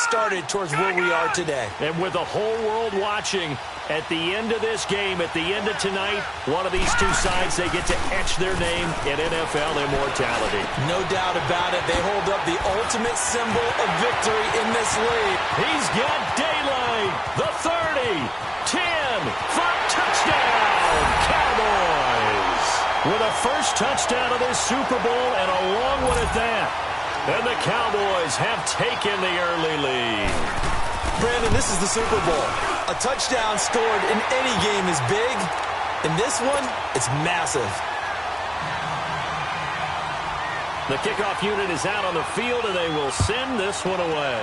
started towards where we are today. And with the whole world watching, at the end of this game, at the end of tonight, one of these two sides, they get to etch their name in NFL immortality. No doubt about it. They hold up the ultimate symbol of victory in this league. He's got daylight. The 30, 10, for touchdown, Cowboys. With a first touchdown of this Super Bowl and a long one at that. And the Cowboys have taken the early lead. Brandon, this is the Super Bowl. A touchdown scored in any game is big. In this one, it's massive. The kickoff unit is out on the field, and they will send this one away.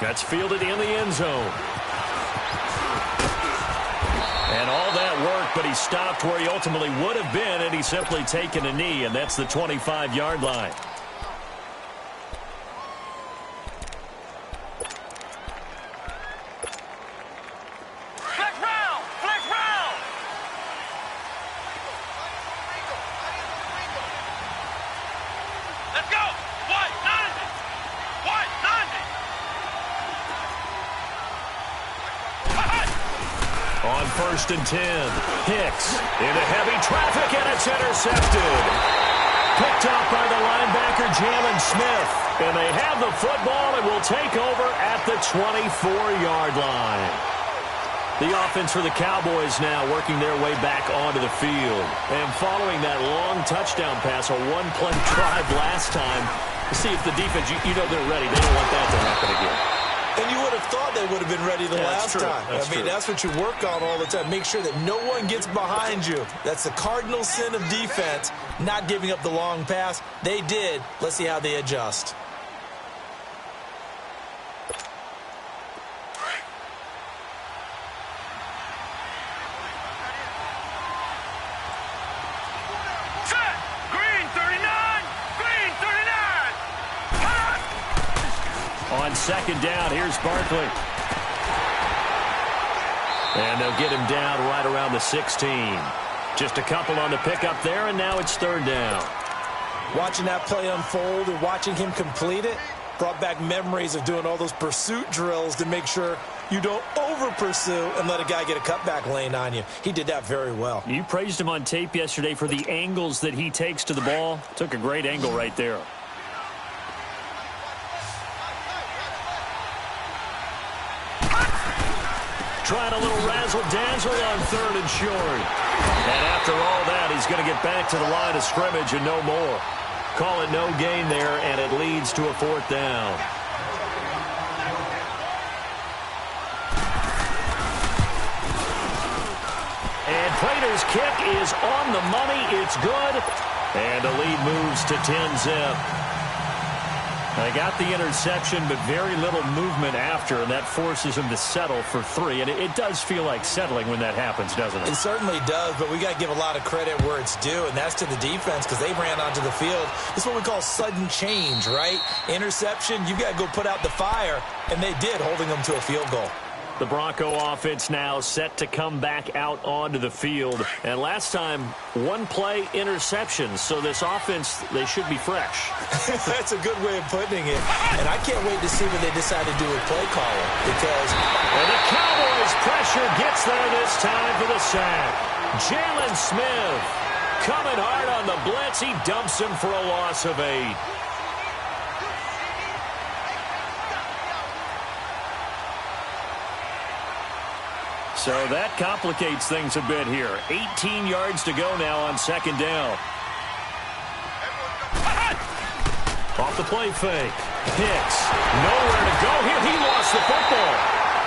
That's fielded in the end zone. And all that work, but he stopped where he ultimately would have been, and he's simply taken a knee, and that's the 25-yard line. On 1st and 10, Hicks into heavy traffic, and it's intercepted. Picked off by the linebacker, Jalen Smith. And they have the football and will take over at the 24-yard line. The offense for the Cowboys now working their way back onto the field. And following that long touchdown pass, a one-play drive last time, to see if the defense, you know they're ready. They don't want that to happen again. And you would have thought they would have been ready the last time. That's what you work on all the time. Make sure that no one gets behind you. That's the cardinal sin of defense, not giving up the long pass. They did. Let's see how they adjust. On 2nd down, here's Barkley. And they'll get him down right around the 16. Just a couple on the pickup there, and now it's 3rd down. Watching that play unfold and watching him complete it brought back memories of doing all those pursuit drills to make sure you don't over-pursue and let a guy get a cutback lane on you. He did that very well. You praised him on tape yesterday for the angles that he takes to the ball. Took a great angle right there. Trying a little razzle-dazzle on 3rd and short. And after all that, he's going to get back to the line of scrimmage and no more. Call it no gain there, and it leads to a 4th down. And Prater's kick is on the money. It's good. And the lead moves to 10-zip. They got the interception, but very little movement after, and that forces him to settle for 3. And it does feel like settling when that happens, doesn't it? It certainly does, but we got to give a lot of credit where it's due, and that's to the defense because they ran onto the field. It's what we call sudden change, right? Interception, you got to go put out the fire, and they did, holding them to a field goal. The Bronco offense now set to come back out onto the field. And last time, one-play interceptions. So this offense, they should be fresh. That's a good way of putting it. And I can't wait to see what they decide to do with play calling. Because and the Cowboys' pressure gets there this time for the sack. Jalen Smith coming hard on the blitz. He dumps him for a loss of 8. So that complicates things a bit here. 18 yards to go now on 2nd down. Off the play fake. Hicks. Nowhere to go here. He lost the football.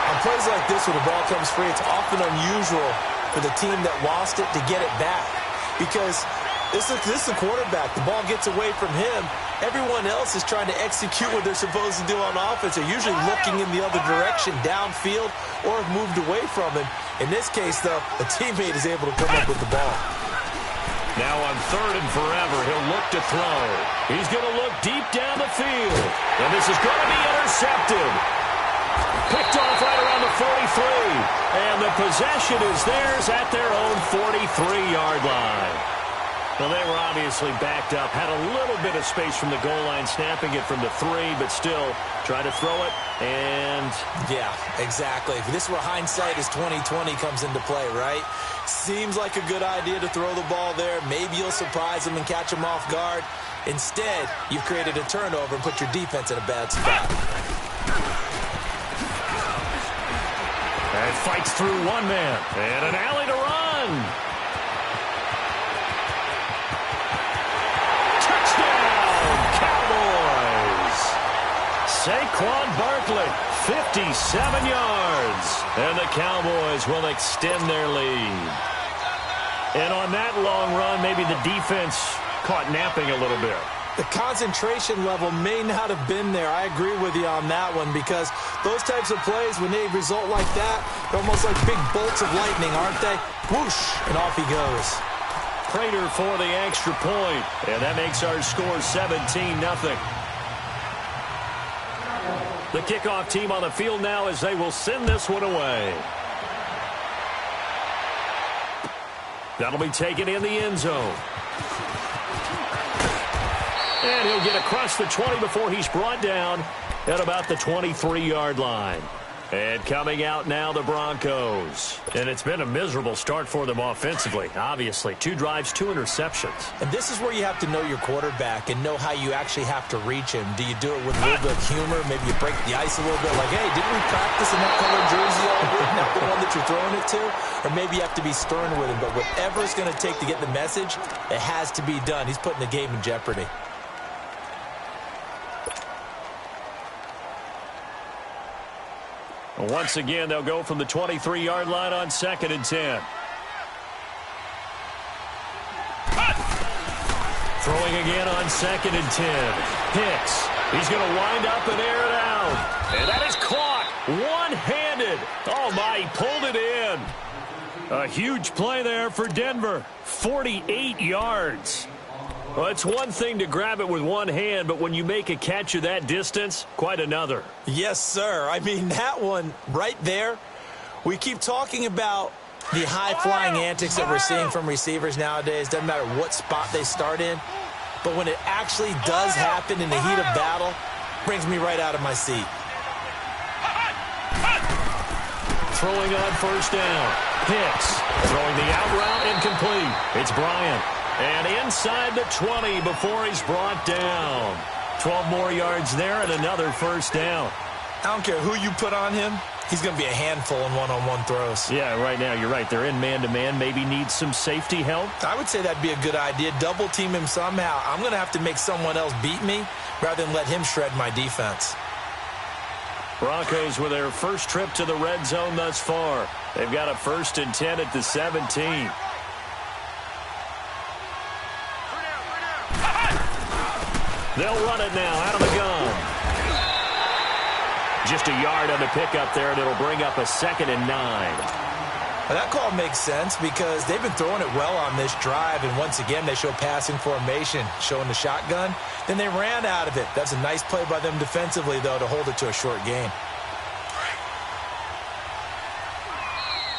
On plays like this where the ball comes free, it's often unusual for the team that lost it to get it back. Because this is the quarterback. The ball gets away from him. Everyone else is trying to execute what they're supposed to do on offense. They're usually looking in the other direction, downfield, or have moved away from him. In this case, though, a teammate is able to come up with the ball. Now on 3rd and forever, he'll look to throw. He's going to look deep down the field. And this is going to be intercepted. Picked off right around the 43. And the possession is theirs at their own 43-yard line. Well, they were obviously backed up, had a little bit of space from the goal line, snapping it from the 3, but still try to throw it, and... Yeah, exactly. This is where hindsight is 20/20 comes into play, right? Seems like a good idea to throw the ball there. Maybe you'll surprise them and catch them off guard. Instead, you've created a turnover and put your defense in a bad spot. And fights through one man, and an alley to run. Cowboys. Saquon Barkley, 57 yards. And the Cowboys will extend their lead. And on that long run, maybe the defense caught napping a little bit. The concentration level may not have been there. I agree with you on that one because those types of plays, when they result like that, they're almost like big bolts of lightning, aren't they? Whoosh, and off he goes. Prater for the extra point, and that makes our score 17-0. The kickoff team on the field now as they will send this one away. That'll be taken in the end zone. And he'll get across the 20 before he's brought down at about the 23-yard line. And coming out now, the Broncos. And it's been a miserable start for them offensively. Obviously, 2 drives, 2 interceptions. And this is where you have to know your quarterback and know how you actually have to reach him. Do you do it with a little bit of humor? Maybe you break the ice a little bit like, hey, didn't we practice in that colored jersey all week? Not the one that you're throwing it to? Or maybe you have to be stern with him. But whatever it's going to take to get the message, it has to be done. He's putting the game in jeopardy. Once again, they'll go from the 23-yard line on 2nd and 10. Throwing again on 2nd and 10. Hicks. He's going to wind up and air it out. And that is caught one-handed. Oh, my, he pulled it in. A huge play there for Denver. 48 yards. Well, it's one thing to grab it with one hand, but when you make a catch of that distance, quite another. Yes, sir. I mean, that one right there, we keep talking about the high-flying antics that we're seeing from receivers nowadays. Doesn't matter what spot they start in. But when it actually does happen in the heat of battle, brings me right out of my seat. Throwing on 1st down. Hicks throwing the out route incomplete. It's Bryant. And inside the 20 before he's brought down. 12 more yards there and another 1st down. I don't care who you put on him. He's going to be a handful in one-on-one throws. Yeah, right now you're right. They're in man-to-man. Maybe needs some safety help. I would say that'd be a good idea. Double team him somehow. I'm going to have to make someone else beat me rather than let him shred my defense. Broncos with their first trip to the red zone thus far. They've got a 1st and 10 at the 17. They'll run it now out of the gun. Just a yard on the pickup there, and it'll bring up a 2nd and 9. Well, that call makes sense because they've been throwing it well on this drive, and once again they show passing formation, showing the shotgun. Then they ran out of it. That's a nice play by them defensively, though, to hold it to a short gain.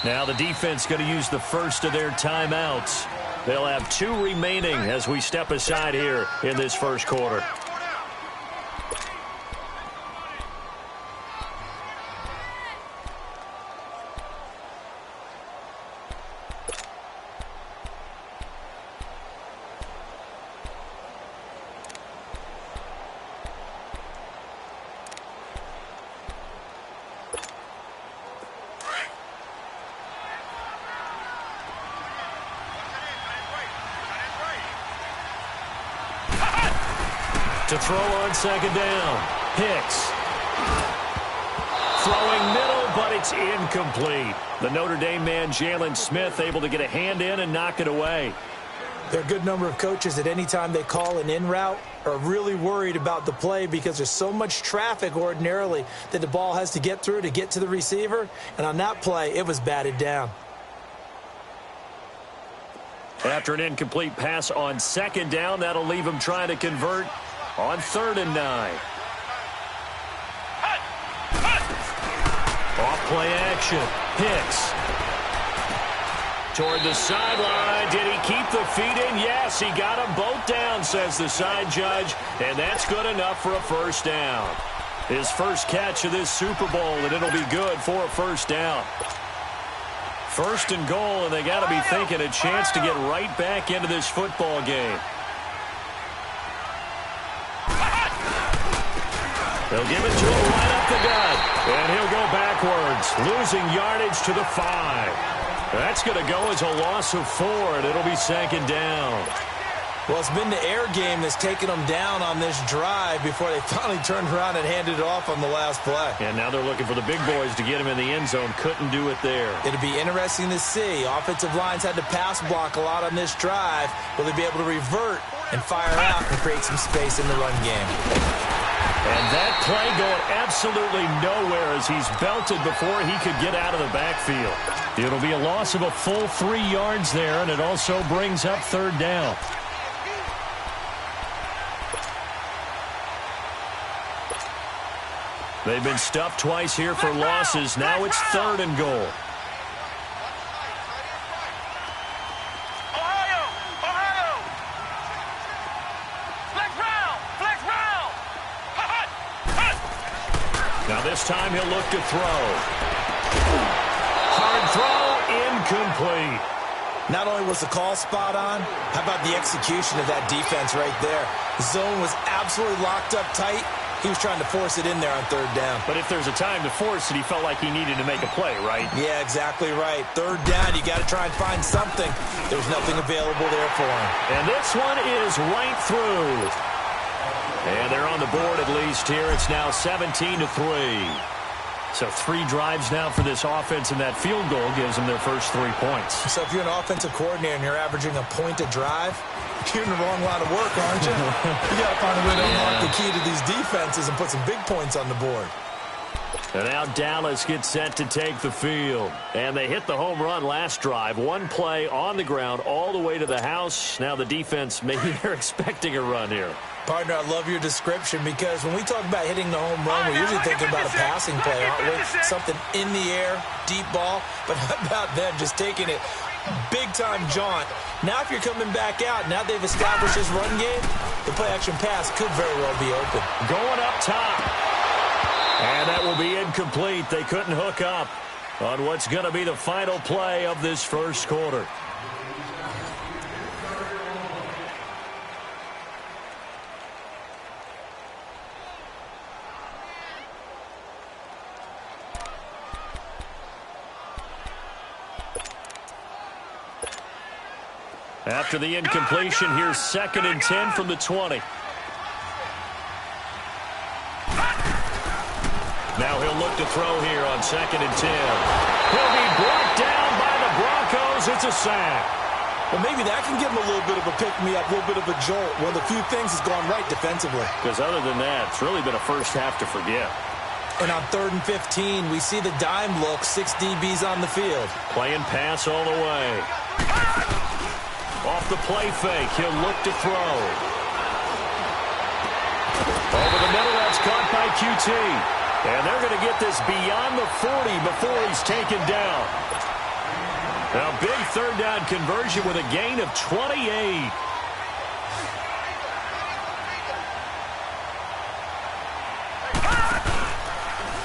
Now the defense going to use the first of their timeouts. They'll have 2 remaining as we step aside here in this first quarter. To throw on 2nd down. Hicks. Throwing middle, but it's incomplete. The Notre Dame man, Jalen Smith, able to get a hand in and knock it away. There are a good number of coaches that any time they call an in route are really worried about the play because there's so much traffic ordinarily that the ball has to get through to get to the receiver. And on that play, it was batted down. After an incomplete pass on 2nd down, that'll leave him trying to convert on 3rd and 9. Off play action. Hicks. toward the sideline. Did he keep the feet in? Yes, he got them both down, says the side judge, and that's good enough for a first down. His first catch of this Super Bowl, and it'll be good for a first down. First and goal, and they got to be thinking a chance to get right back into this football game. They'll give it to him right up the gut, and he'll go backwards, losing yardage to the 5. That's going to go as a loss of 4, and it'll be second down. Well, it's been the air game that's taken them down on this drive before they finally turned around and handed it off on the last play. And now they're looking for the big boys to get him in the end zone. Couldn't do it there. It'll be interesting to see. Offensive lines had to pass block a lot on this drive. Will they be able to revert and fire out and create some space in the run game? And that play going absolutely nowhere as he's belted before he could get out of the backfield. It'll be a loss of a full 3 yards there, and it also brings up third down. They've been stuffed twice here for losses. Now it's third and goal. Now this time he'll look to throw. Hard throw, incomplete. Not only was the call spot on, how about the execution of that defense right there? The zone was absolutely locked up tight. He was trying to force it in there on third down. But if there's a time to force it, he felt like he needed to make a play, right? Yeah, exactly right. Third down, you got to try and find something. There's nothing available there for him. And this one is right through. And they're on the board at least here. It's now 17-3. So 3 drives now for this offense, and that field goal gives them their first 3 points. So if you're an offensive coordinator and you're averaging a point a drive, you're in the wrong line of work, aren't you? You got to find a way to unlock the key to these defenses and put some big points on the board. And now Dallas gets set to take the field. And they hit the home run last drive. 1 play on the ground all the way to the house. Now the defense, maybe they're expecting a run here. Partner, I love your description because when we talk about hitting the home run, we're usually thinking about a passing play, aren't we? Something in the air, deep ball. But how about them just taking it big-time jaunt? Now if you're coming back out, now they've established this run game, the play-action pass could very well be open. Going up top. And that will be incomplete. They couldn't hook up on what's going to be the final play of this first quarter. After the incompletion, here's 2nd and 10 from the 20. Now he'll look to throw here on 2nd and 10. He'll be brought down by the Broncos. It's a sack. Well, maybe that can give him a little bit of a pick-me-up, a little bit of a jolt. One of the few things has gone right defensively. Because other than that, it's really been a first half to forget. And on 3rd and 15, we see the dime look, 6 DBs on the field. Playing pass all the way. Off the play fake, he'll look to throw. Over the middle, that's caught by QT. And they're going to get this beyond the 40 before he's taken down. Now, big third down conversion with a gain of 28.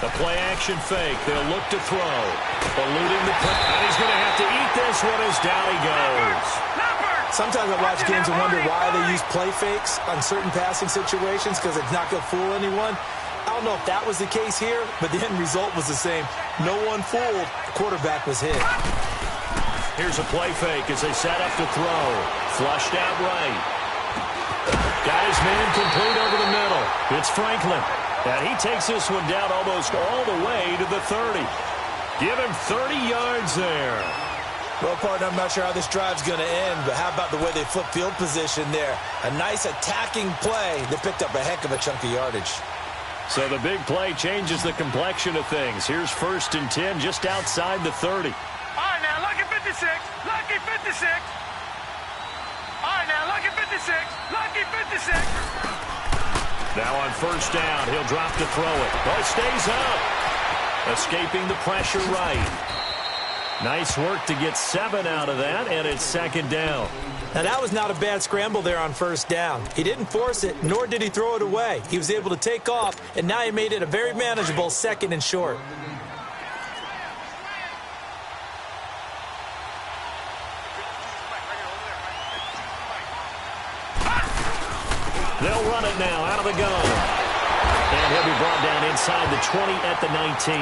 The play-action fake. They'll look to throw. Eluding the play. And he's going to have to eat this one as down he goes. Sometimes I watch games and wonder why they use play fakes on certain passing situations because it's not going to fool anyone. I don't know if that was the case here, but the end result was the same. No one fooled. The quarterback was hit. Here's a play fake as they set up to throw. Flushed out right. Got his man complete over the middle. It's Franklin. And he takes this one down almost all the way to the 30. Give him 30 yards there. Well, partner, I'm not sure how this drive's going to end, but how about the way they flip field position there? A nice attacking play that picked up a heck of a chunk of yardage. So the big play changes the complexion of things. Here's 1st and 10 just outside the 30. All right, now, lucky 56. Lucky 56. All right, now, lucky 56. Lucky 56. Now on 1st down, he'll drop to throw it. Oh, it stays up. Escaping the pressure right. Nice work to get 7 out of that, and it's second down. Now, that was not a bad scramble there on first down. He didn't force it, nor did he throw it away. He was able to take off, and now he made it a very manageable 2nd and short. They'll run it now out of the gun. And he'll be brought down inside the 20 at the 19.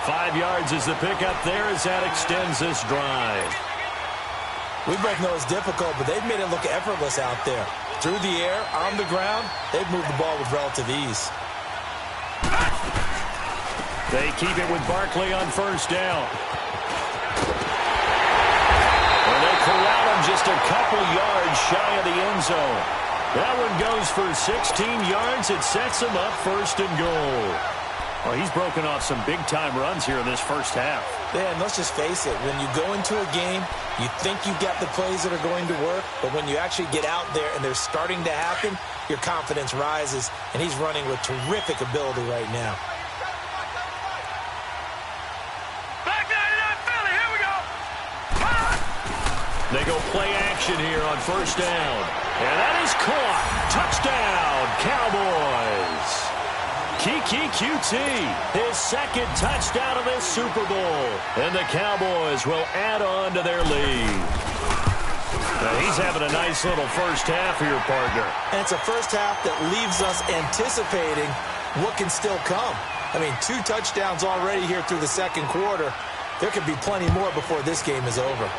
5 yards is the pickup there as that extends this drive. We both know it's difficult, but they've made it look effortless out there. Through the air, on the ground, they've moved the ball with relative ease. They keep it with Barkley on first down. And they corral him just a couple yards shy of the end zone. That one goes for 16 yards. It sets him up 1st and goal. Well, he's broken off some big-time runs here in this first half. Yeah, and let's just face it. When you go into a game, you think you've got the plays that are going to work, but when you actually get out there and they're starting to happen, your confidence rises, and he's running with terrific ability right now. Back 99 Philly, here we go. They go play action here on first down. And that is caught. Touchdown, Cowboys. Kiki QT, his 2nd touchdown of this Super Bowl. And the Cowboys will add on to their lead. Now he's having a nice little first half here, partner. And it's a first half that leaves us anticipating what can still come. I mean, 2 touchdowns already here through the 2nd quarter. There could be plenty more before this game is over.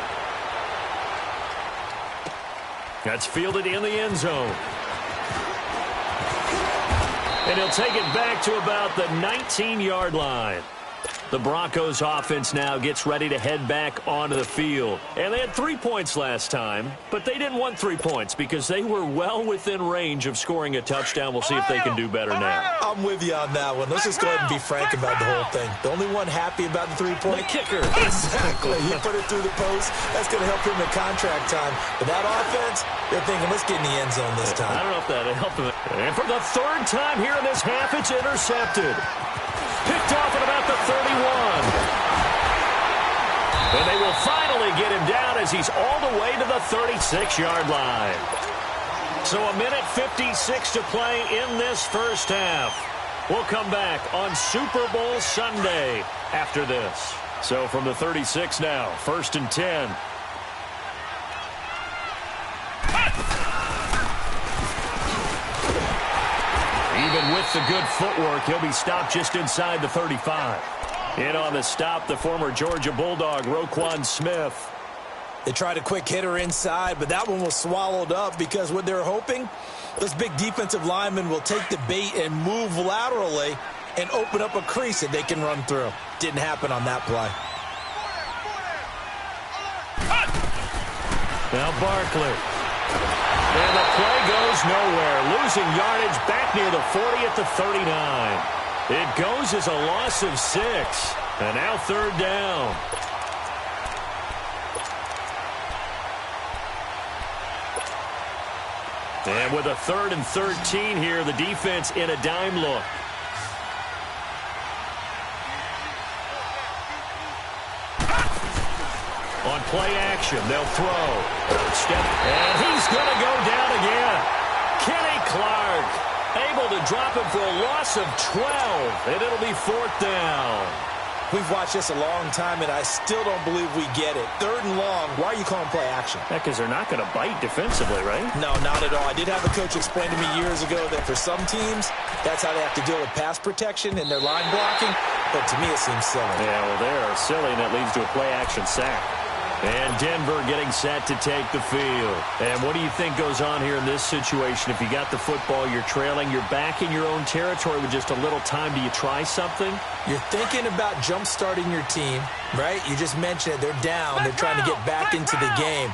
That's fielded in the end zone. And he'll take it back to about the 19-yard line. The Broncos offense now gets ready to head back onto the field. And they had 3 points last time, but they didn't want 3 points because they were well within range of scoring a touchdown. We'll see if they can do better now. I'm with you on that one. Let's just go ahead and be frank about the whole thing. The only one happy about the 3-point kicker. Exactly. He put it through the post. That's going to help him in contract time. But that offense, they're thinking, let's get in the end zone this time. I don't know if that'll help him. And for the 3rd time here in this half, it's intercepted. Picked off at about the 31. And they will finally get him down as he's all the way to the 36-yard line. So 1:56 to play in this first half. We'll come back on Super Bowl Sunday after this. So from the 36 now, 1st and 10. Even with the good footwork, he'll be stopped just inside the 35. In on the stop, the former Georgia Bulldog, Roquan Smith. They tried a quick hitter inside, but that one was swallowed up because what they're hoping, this big defensive lineman will take the bait and move laterally and open up a crease that they can run through. Didn't happen on that play. Now Barkley. And the play goes nowhere. Losing yardage back near the 40 at the 39. It goes as a loss of 6. And now 3rd down. And with a 3rd and 13 here, the defense in a dime look. On play action, they'll throw. And he's going to go down again. Kenny Clark able to drop him for a loss of 12. And it'll be 4th down. We've watched this a long time, and I still don't believe we get it. 3rd and long, why are you calling play action? Because they're not going to bite defensively, right? No, not at all. I did have a coach explain to me years ago that for some teams, that's how they have to deal with pass protection and their line blocking. But to me, it seems silly. Yeah, well, they're silly, and it leads to a play action sack. And Denver getting set to take the field. And what do you think goes on here in this situation? If you got the football, you're trailing, you're back in your own territory with just a little time. Do you try something? You're thinking about jump-starting your team, right? You just mentioned it. They're down. They're trying to get back into the game.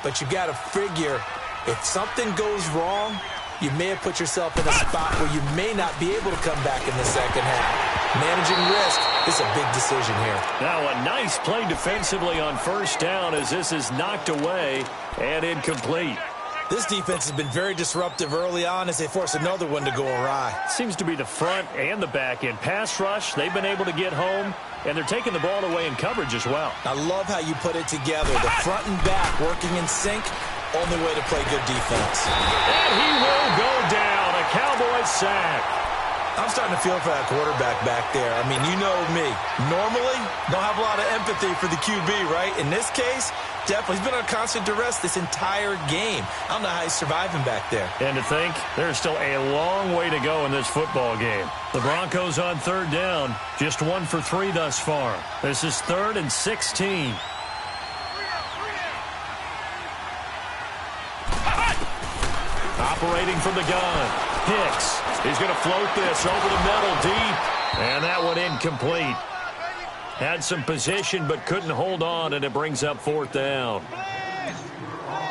But you've got to figure if something goes wrong, you may have put yourself in a spot where you may not be able to come back in the second half. Managing risk is a big decision here. Now a nice play defensively on first down as this is knocked away and incomplete. This defense has been very disruptive early on as they force another one to go awry. Seems to be the front and the back end. Pass rush, they've been able to get home, and they're taking the ball away in coverage as well. I love how you put it together. The front and back working in sync, only way to play good defense. And he will go down. A Cowboys sack. I'm starting to feel for that quarterback back there. I mean, you know me. Normally, don't have a lot of empathy for the QB, right? In this case, definitely. He's been on constant duress this entire game. I don't know how he's surviving back there. And to think, there's still a long way to go in this football game. The Broncos on third down, just 1 for 3 thus far. This is 3rd and 16. Operating from the gun. Hicks. He's going to float this over the middle deep. And that one incomplete. Had some position but couldn't hold on, and it brings up 4th down.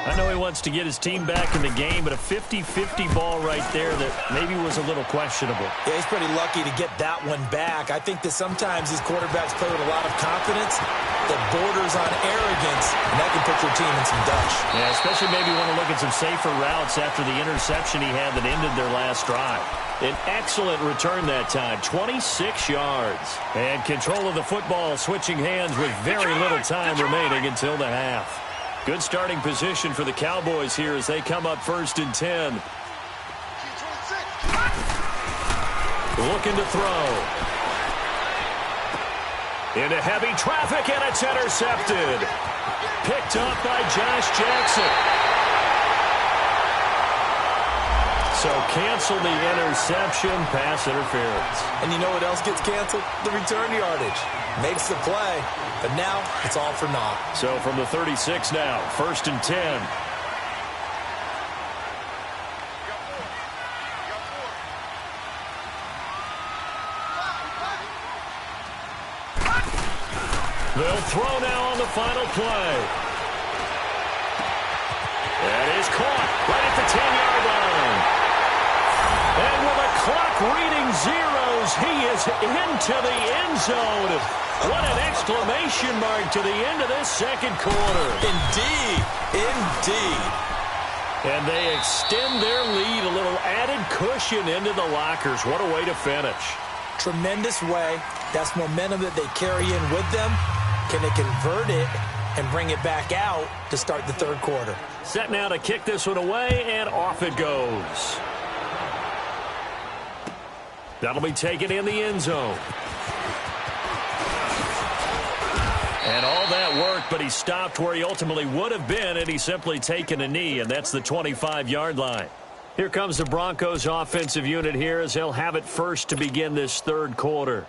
I know he wants to get his team back in the game, but a 50-50 ball right there that maybe was a little questionable. Yeah, he's pretty lucky to get that one back. I think that sometimes these quarterbacks play with a lot of confidence that borders on arrogance, and that can put your team in some dutch. Yeah, especially maybe want to look at some safer routes after the interception he had that ended their last drive. An excellent return that time, 26 yards. And control of the football switching hands with very little time remaining until the half. Good starting position for the Cowboys here as they come up 1st and 10. Looking to throw. Into heavy traffic, and it's intercepted. Picked up by Josh Jackson. So cancel the interception, pass interference. And you know what else gets canceled? The return yardage. Makes the play, but now it's all for naught. So from the 36 now, 1st and 10. They'll throw now on the final play. That is caught right at the 10-yard line. And with a clock reading zeros, he is into the end zone. What an exclamation mark to the end of this second quarter. Indeed, indeed. And they extend their lead, a little added cushion into the lockers. What a way to finish. Tremendous way. That's momentum that they carry in with them. Can they convert it and bring it back out to start the third quarter? Set now to kick this one away, and off it goes. That'll be taken in the end zone. And all that work, but he stopped where he ultimately would have been, and he's simply taken a knee, and that's the 25-yard line. Here comes the Broncos offensive unit here as they'll have it first to begin this third quarter.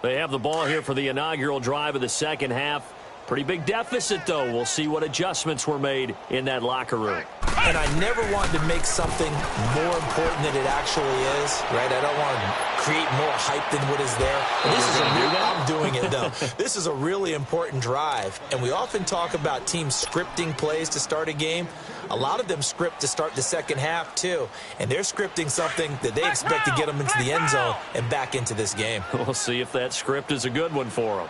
They have the ball here for the inaugural drive of the second half. Pretty big deficit, though. We'll see what adjustments were made in that locker room. And I never wanted to make something more important than it actually is, right? I don't want to create more hype than what is there. I'm doing it, though. This is a really important drive, and we often talk about teams scripting plays to start a game. A lot of them script to start the second half, too, and they're scripting something that they expect to get them into the end zone and back into this game. We'll see if that script is a good one for them.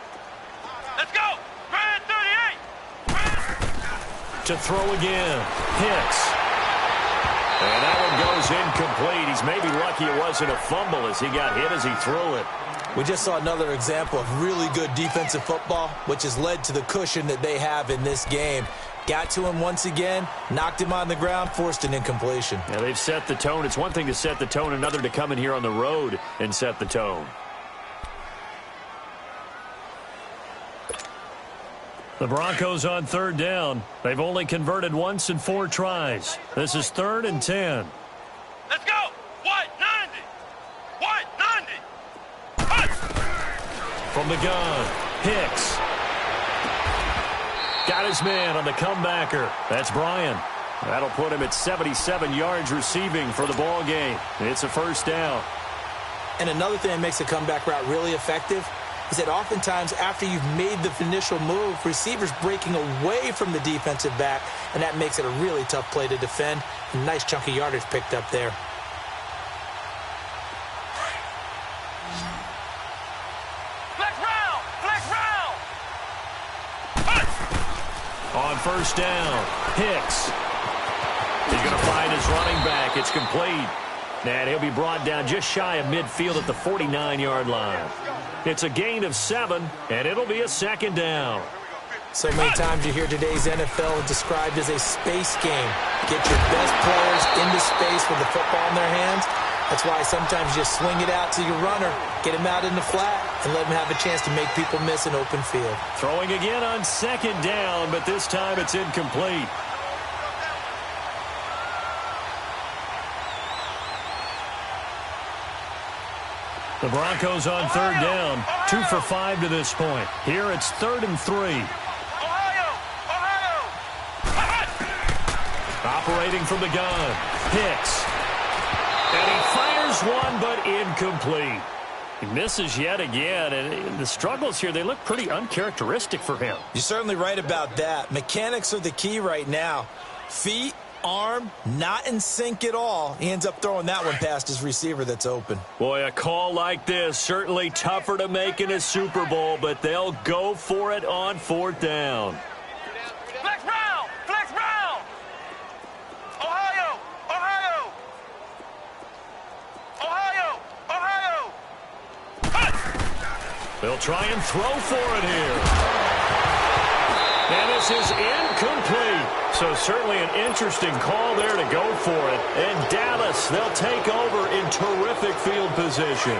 Let's go! Grand 38! To throw again. Hicks. And that one goes incomplete. He's maybe lucky it wasn't a fumble as he got hit as he threw it. We just saw another example of really good defensive football, which has led to the cushion that they have in this game. Got to him once again, knocked him on the ground, forced an incompletion. Yeah, they've set the tone. It's one thing to set the tone, another to come in here on the road and set the tone. The Broncos on third down. They've only converted once in 4 tries. This is 3rd and 10. Let's go! White 90! White 90! Hut! From the gun, Hicks. Got his man on the comebacker. That's Brian. That'll put him at 77 yards receiving for the ball game. It's a first down. And another thing that makes a comeback route really effective is that oftentimes after you've made the initial move, receivers breaking away from the defensive back, and that makes it a really tough play to defend. A nice chunk of yardage picked up there. On first down, Hicks. find his running back. It's complete. And he'll be brought down just shy of midfield at the 49-yard line. It's a gain of 7, and it'll be a second down. So many times you hear today's NFL described as a space game. Get your best players into space with the football in their hands. That's why sometimes you just swing it out to your runner, get him out in the flat, and let him have a chance to make people miss an open field. Throwing again on second down, but this time it's incomplete. The Broncos on third down, 2 for 5 to this point. Here it's 3rd and 3. Operating from the gun, Hicks. And he fires one, but incomplete. He misses yet again, and the struggles here, they look pretty uncharacteristic for him. You're certainly right about that. Mechanics are the key right now. Feet, arm, not in sync at all. He ends up throwing that one past his receiver that's open. Boy, a call like this, certainly tougher to make in a Super Bowl, but they'll go for it on 4th down. Flex Brown! Flex Brown! Ohio! Ohio! Ohio! Ohio! They'll try and throw for it here. And this is incomplete. So certainly an interesting call there to go for it. And Dallas, they'll take over in terrific field position.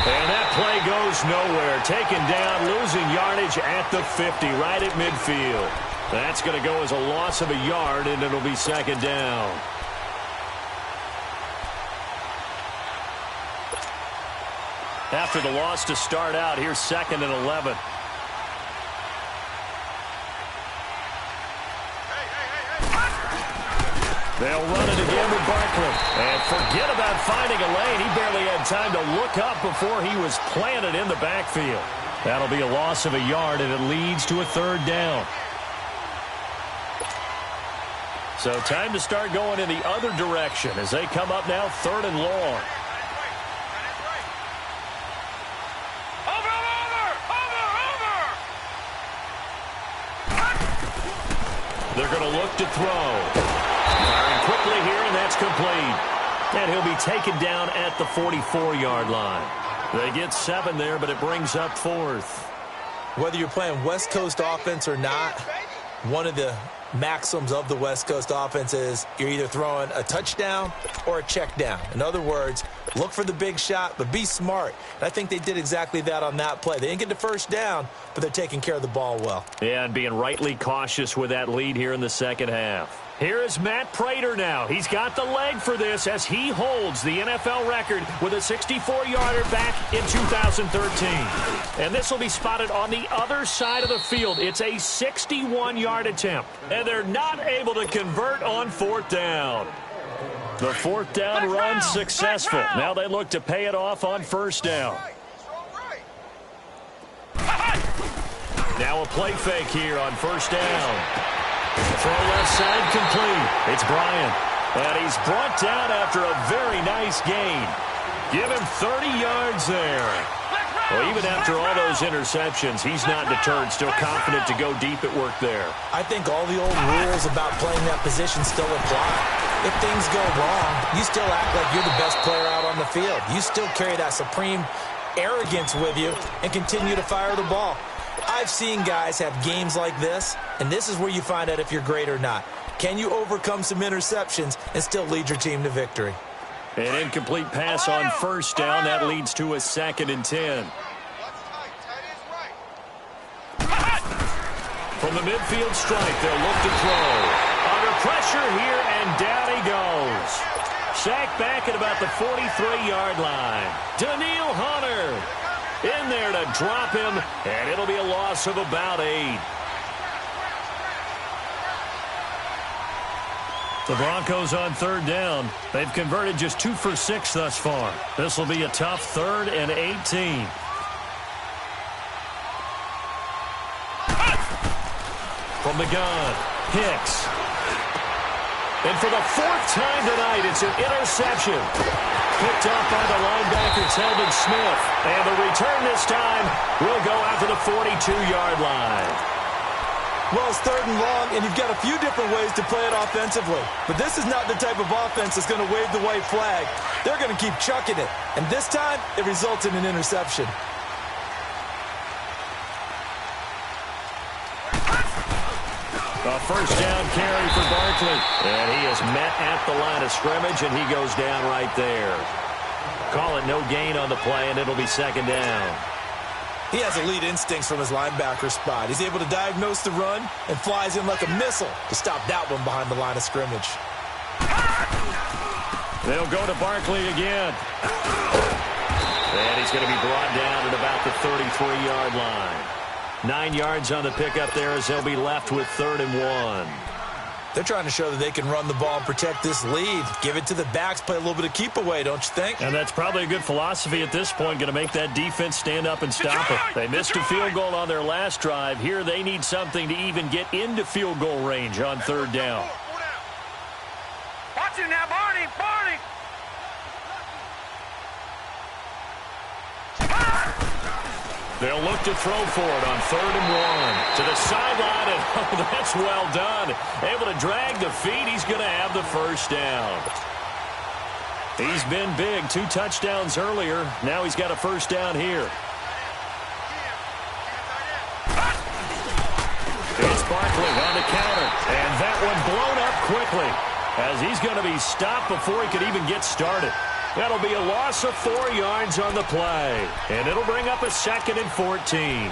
And that play goes nowhere. Taken down, losing yardage at the 50, right at midfield. That's going to go as a loss of a yard, and it'll be second down. After the loss to start out, here's 2nd and 11. They'll run it again with Barkley. And forget about finding a lane. He barely had time to look up before he was planted in the backfield. That'll be a loss of a yard, and it leads to a 3rd down. So time to start going in the other direction as they come up now 3rd and long. They're going to look to throw. Firing quickly here, and that's complete. And he'll be taken down at the 44-yard line. They get 7 there, but it brings up 4th. Whether you're playing West Coast offense or not, one of the maxims of the West Coast offense is you're either throwing a touchdown or a check down. In other words, look for the big shot, but be smart. And I think they did exactly that on that play. They didn't get the first down, but they're taking care of the ball well. Yeah, and being rightly cautious with that lead here in the second half. Here is Matt Prater now. He's got the leg for this as he holds the NFL record with a 64-yarder back in 2013. And this will be spotted on the other side of the field. It's a 61-yard attempt. And they're not able to convert on 4th down. The 4th down run successful. Now they look to pay it off on 1st down. Now a play fake here on 1st down. Throw left side complete. It's Bryant. And he's brought down after a very nice gain. Give him 30 yards there. Well, even after all those interceptions, he's not deterred, still confident to go deep at work there. I think all the old rules about playing that position still apply. If things go wrong, you still act like you're the best player out on the field. You still carry that supreme arrogance with you and continue to fire the ball. I've seen guys have games like this, and this is where you find out if you're great or not. Can you overcome some interceptions and still lead your team to victory? An incomplete pass on 1st down. That leads to a 2nd and 10. From the midfield stripe, they'll look to throw. Under pressure here, and down he goes. Sacked back at about the 43-yard line. Daniil Hunter in there to drop him, and it'll be a loss of about 8. The Broncos on 3rd down. They've converted just 2 for 6 thus far. This will be a tough 3rd and 18. From the gun, Hicks. And for the 4th time tonight, it's an interception. picked off by the linebacker, Telvin Smith. And the return this time will go after the 42-yard line. Well, it's 3rd and long, and you've got a few different ways to play it offensively. But this is not the type of offense that's going to wave the white flag. They're going to keep chucking it. And this time, it results in an interception. A first down carry for Barkley. And he is met at the line of scrimmage, and he goes down right there. Call it no gain on the play, and it'll be 2nd down. He has elite instincts from his linebacker spot. He's able to diagnose the run and flies in like a missile to stop that one behind the line of scrimmage. They'll go to Barkley again. And he's going to be brought down at about the 33-yard line. 9 yards on the pickup there as they'll be left with 3rd and 1. They're trying to show that they can run the ball and protect this lead. Give it to the backs, play a little bit of keep away, don't you think? And that's probably a good philosophy at this point, going to make that defense stand up and stop it. They missed a field goal on their last drive. Here they need something to even get into field goal range on 3rd down. Watch it now, Barney, Barney. They'll look to throw for it on 3rd and 1. To the sideline, and oh, that's well done. Able to drag the feet. He's going to have the first down. He's been big. 2 touchdowns earlier. Now he's got a first down here. It's Barkley on the counter. And that one blown up quickly as he's going to be stopped before he could even get started. That'll be a loss of 4 yards on the play. And it'll bring up a 2nd and 14.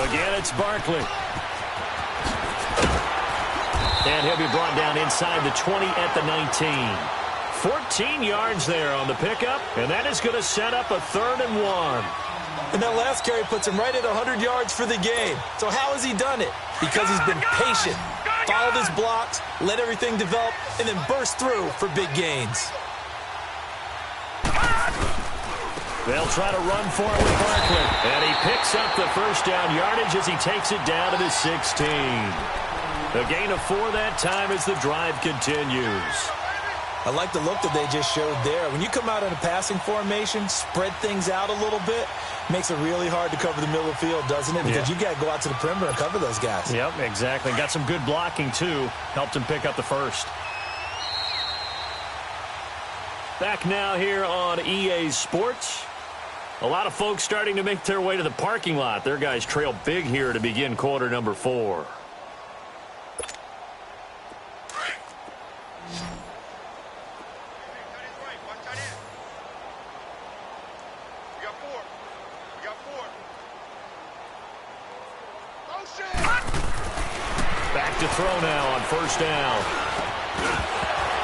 Again, it's Barkley. And he'll be brought down inside the 20 at the 19. 14 yards there on the pickup. And that is going to set up a 3rd and 1. And that last carry puts him right at 100 yards for the game. So how has he done it? Because he's been patient, followed his blocks, let everything develop, and then burst through for big gains. They'll try to run for it with Barkley. And he picks up the first down yardage as he takes it down to the 16. A gain of 4 that time as the drive continues. I like the look that they just showed there. When you come out in a passing formation, spread things out a little bit, makes it really hard to cover the middle of the field, doesn't it? Because you got to go out to the perimeter and cover those guys. Yep, exactly. Got some good blocking, too. Helped him pick up the first. Back now here on EA Sports. A lot of folks starting to make their way to the parking lot. Their guys trail big here to begin quarter number 4. Back to throw now on first down.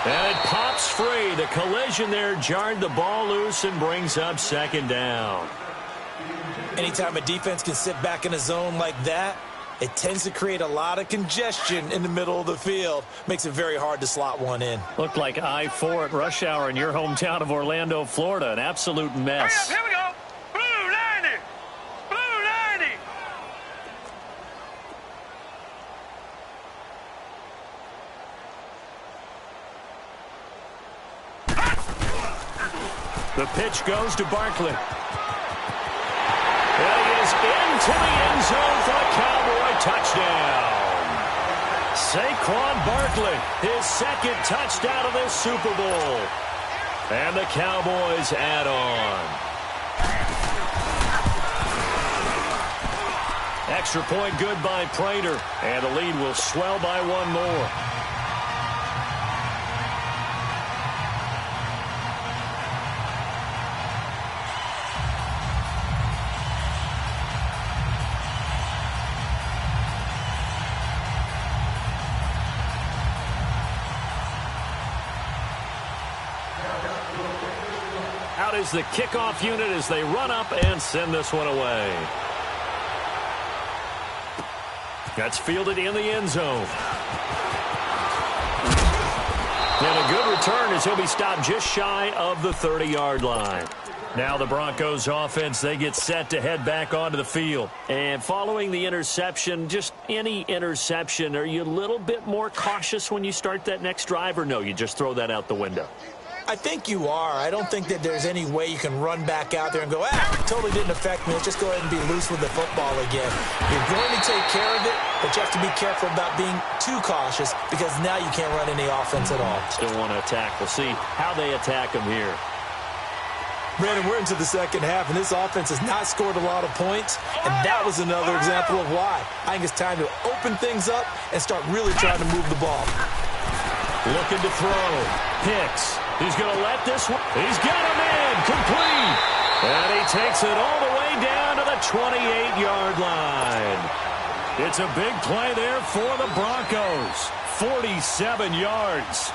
And it pops free. The collision there jarred the ball loose and brings up 2nd down. Anytime a defense can sit back in a zone like that, it tends to create a lot of congestion in the middle of the field. Makes it very hard to slot one in. Looked like I-4 at rush hour in your hometown of Orlando, Florida. An absolute mess. Here we go. Blue 90. Blue 90. The pitch goes to Barkley. And he is into the end zone for a Cowboy touchdown. Saquon Barkley, his 2nd touchdown of this Super Bowl. And the Cowboys add on. Extra point good by Prater. And the lead will swell by 1 more. Out is the kickoff unit as they run up and send this one away. That's fielded in the end zone. And a good return as he'll be stopped just shy of the 30-yard line. Now the Broncos offense, they get set to head back onto the field. And following the interception, just any interception, are you a little bit more cautious when you start that next drive, or no, you just throw that out the window? I think you are. I don't think that there's any way you can run back out there and go, totally didn't affect me. Let's just go ahead and be loose with the football again. You're going to take care of it, but you have to be careful about being too cautious because now you can't run any offense at all. Still want to attack. We'll see how they attack them here. Brandon, we're into the second half, and this offense has not scored a lot of points, and that was another example of why. I think it's time to open things up and start really trying to move the ball. Looking to throw. Hicks. He's going to let this one. He's got him in. Complete. And he takes it all the way down to the 28-yard line. It's a big play there for the Broncos. 47 yards.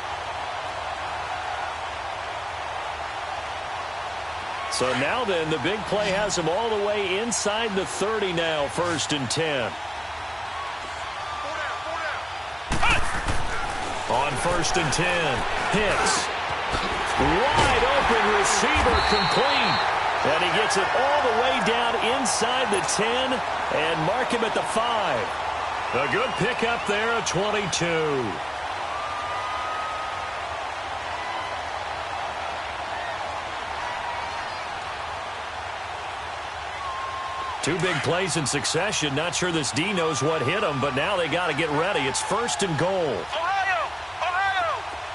So now then, the big play has him all the way inside the 30 now, 1st and 10. On 1st and 10, Hicks. Wide open receiver, complete. And he gets it all the way down inside the 10 and mark him at the 5. A good pickup there, a 22. Two big plays in succession. Not sure this D knows what hit him, but now they got to get ready. It's 1st and goal. Ohio!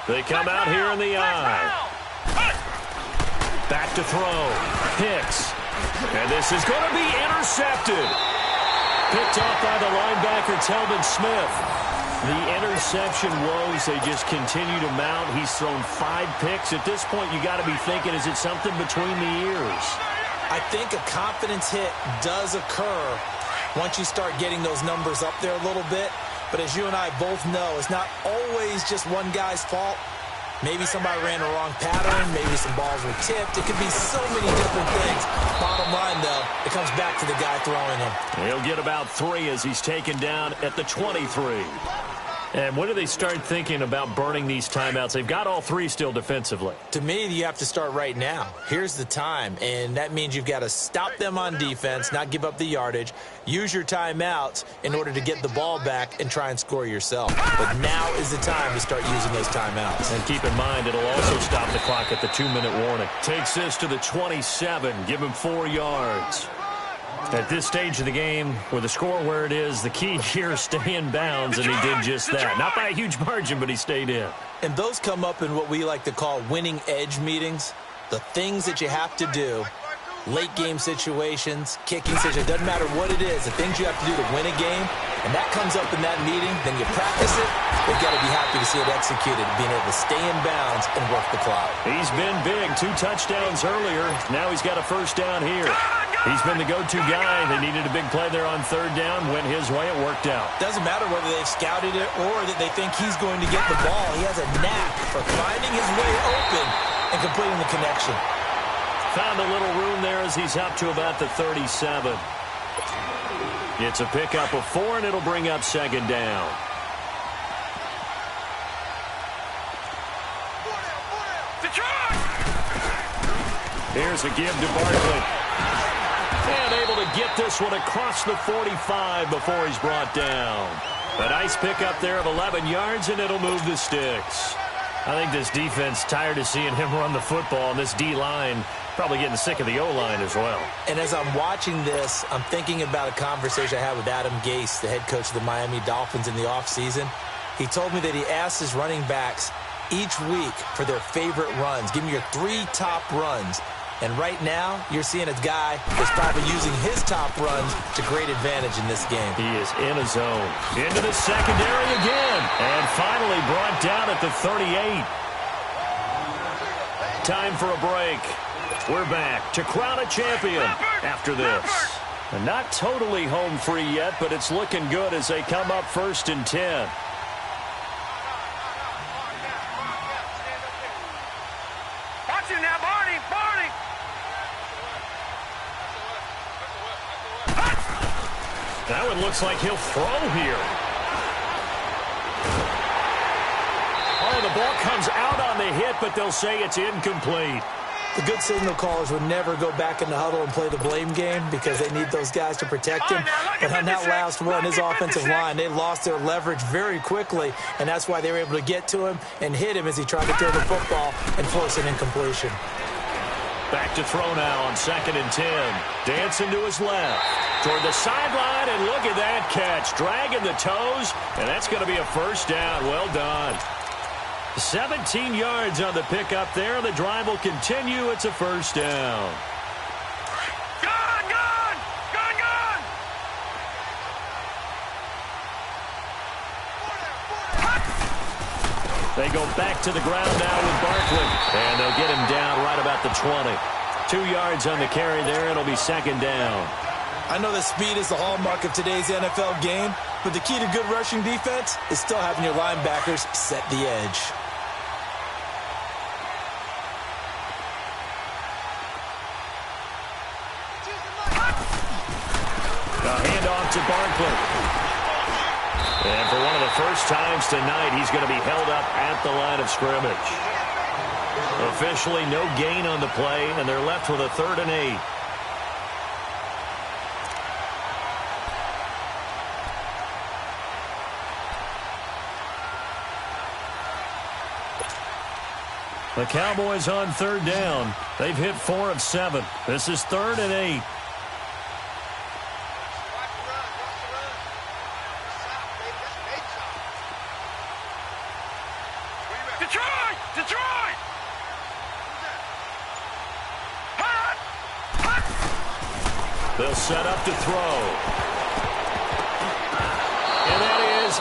They come out here in the I. Back to throw. Hicks. And this is going to be intercepted. Picked off by the linebacker, Telvin Smith. The interception woes, they just continue to mount. He's thrown 5 picks. At this point, you got to be thinking, is it something between the ears? I think a confidence hit does occur once you start getting those numbers up there a little bit. But as you and I both know, it's not always just one guy's fault. Maybe somebody ran the wrong pattern. Maybe some balls were tipped. It could be so many different things. Bottom line, though, it comes back to the guy throwing him. He'll get about 3 as he's taken down at the 23. And when do they start thinking about burning these timeouts? They've got all 3 still defensively. To me, you have to start right now. Here's the time, and that means you've got to stop them on defense, not give up the yardage, use your timeouts in order to get the ball back and try and score yourself. But now is the time to start using those timeouts. And keep in mind, it'll also stop the clock at the 2-minute warning. Takes this to the 27, give him 4 yards. At this stage of the game, with the score where it is, the key here is stay in bounds, and he did just that. Not by a huge margin, but he stayed in. And those come up in what we like to call winning edge meetings. The things that you have to do, late game situations, kicking situations, doesn't matter what it is, the things you have to do to win a game, and that comes up in that meeting, then you practice it. They've got to be happy to see it executed, being able to stay in bounds and work the clock. He's been big, 2 touchdowns earlier. Now he's got a first down here. He's been the go-to guy. They needed a big play there on 3rd down. Went his way. It worked out. Doesn't matter whether they've scouted it or that they think he's going to get the ball. He has a knack for finding his way open and completing the connection. Found a little room there as he's up to about the 37. It's a pickup of 4, and it'll bring up 2nd down. Here's a give to Barkley. And able to get this one across the 45 before he's brought down. A nice pickup there of 11 yards, and it'll move the sticks. I think this defense tired of seeing him run the football, and this D-line probably getting sick of the O-line as well. And as I'm watching this, I'm thinking about a conversation I had with Adam Gase, the head coach of the Miami Dolphins in the offseason. He told me that he asked his running backs each week for their favorite runs. Give me your 3 top runs. And right now, you're seeing a guy that's probably using his top runs to great advantage in this game. He is in a zone. Into the secondary again. And finally brought down at the 38. Time for a break. We're back to crown a champion after this. And not totally home free yet, but it's looking good as they come up 1st and 10. Watch him now, Barney. That one looks like he'll throw here. Oh, the ball comes out on the hit. hit, but they'll say it's incomplete. The good signal callers would never go back in the huddle and play the blame game because they need those guys to protect him. But on that last one, his offensive line, they lost their leverage very quickly, and that's why they were able to get to him and hit him as he tried to throw the football and force an incompletion. Back to throw now on 2nd and 10. Dancing to his left. Toward the sideline, and look at that catch. Dragging the toes, and that's going to be a first down. Well done. 17 yards on the pickup there. The drive will continue. It's a first down. Gone! They go back to the ground now with Barkley. And they'll get him down right about the 20. 2 yards on the carry there. It'll be 2nd down. I know that speed is the hallmark of today's NFL game, but the key to good rushing defense is still having your linebackers set the edge. A handoff to Barkley. And for one of the first times tonight, he's going to be held up at the line of scrimmage. Officially no gain on the play, and they're left with a 3rd and 8. The Cowboys on 3rd down. They've hit 4 of 7. This is 3rd and 8. Detroit! They'll set up to throw. And that is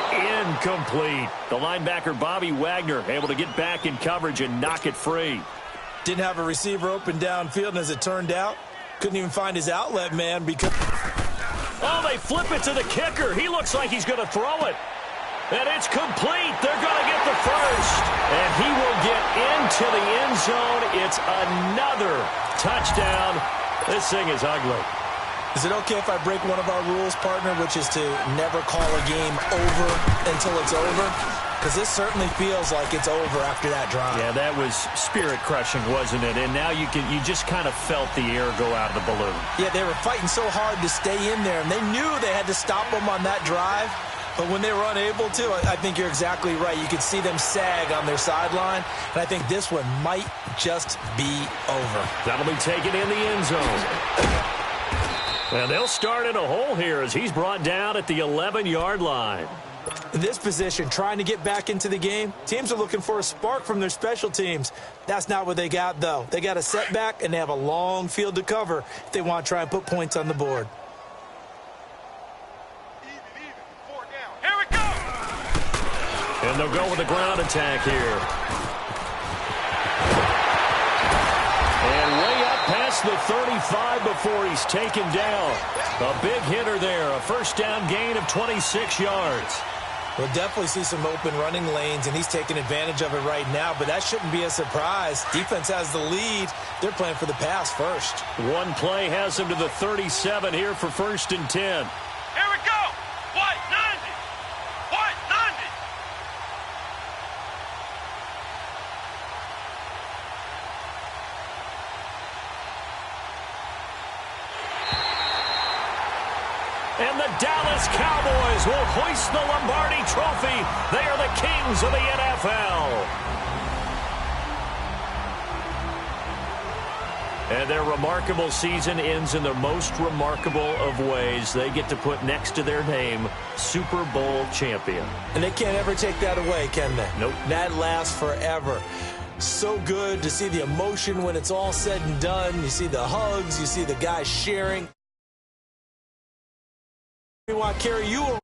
incomplete. The linebacker, Bobby Wagner, able to get back in coverage and knock it free. Didn't have a receiver open downfield, and as it turned out, couldn't even find his outlet man because... Oh, they flip it to the kicker. He looks like he's going to throw it. And it's complete. They're going to get the first. And he will get into the end zone. It's another touchdown. This thing is ugly. Is it okay if I break one of our rules, partner, which is to never call a game over until it's over? Because this certainly feels like it's over after that drive. Yeah, that was spirit-crushing, wasn't it? And now you just kind of felt the air go out of the balloon. Yeah, they were fighting so hard to stay in there, and they knew they had to stop them on that drive. But when they were unable to, I think you're exactly right. You could see them sag on their sideline, and I think this one might just be over. That'll be taken in the end zone. And they'll start in a hole here as he's brought down at the 11-yard line. In this position, trying to get back into the game, teams are looking for a spark from their special teams. That's not what they got, though. They got a setback, and they have a long field to cover if they want to try and put points on the board. And they'll go with a ground attack here. And way up past the 35 before he's taken down. A big hitter there. A first down gain of 26 yards. We'll definitely see some open running lanes, and he's taking advantage of it right now, but that shouldn't be a surprise. Defense has the lead. They're playing for the pass first. One play has him to the 37 here for 1st and 10. Here we go! White 90! White 90! And the Dallas Cowboys will hoist the Lombardi Trophy. They are the kings of the NFL. And their remarkable season ends in the most remarkable of ways. They get to put next to their name, Super Bowl champion. And they can't ever take that away, can they? Nope. That lasts forever. So good to see the emotion when it's all said and done. You see the hugs. You see the guys sharing. We want to carry you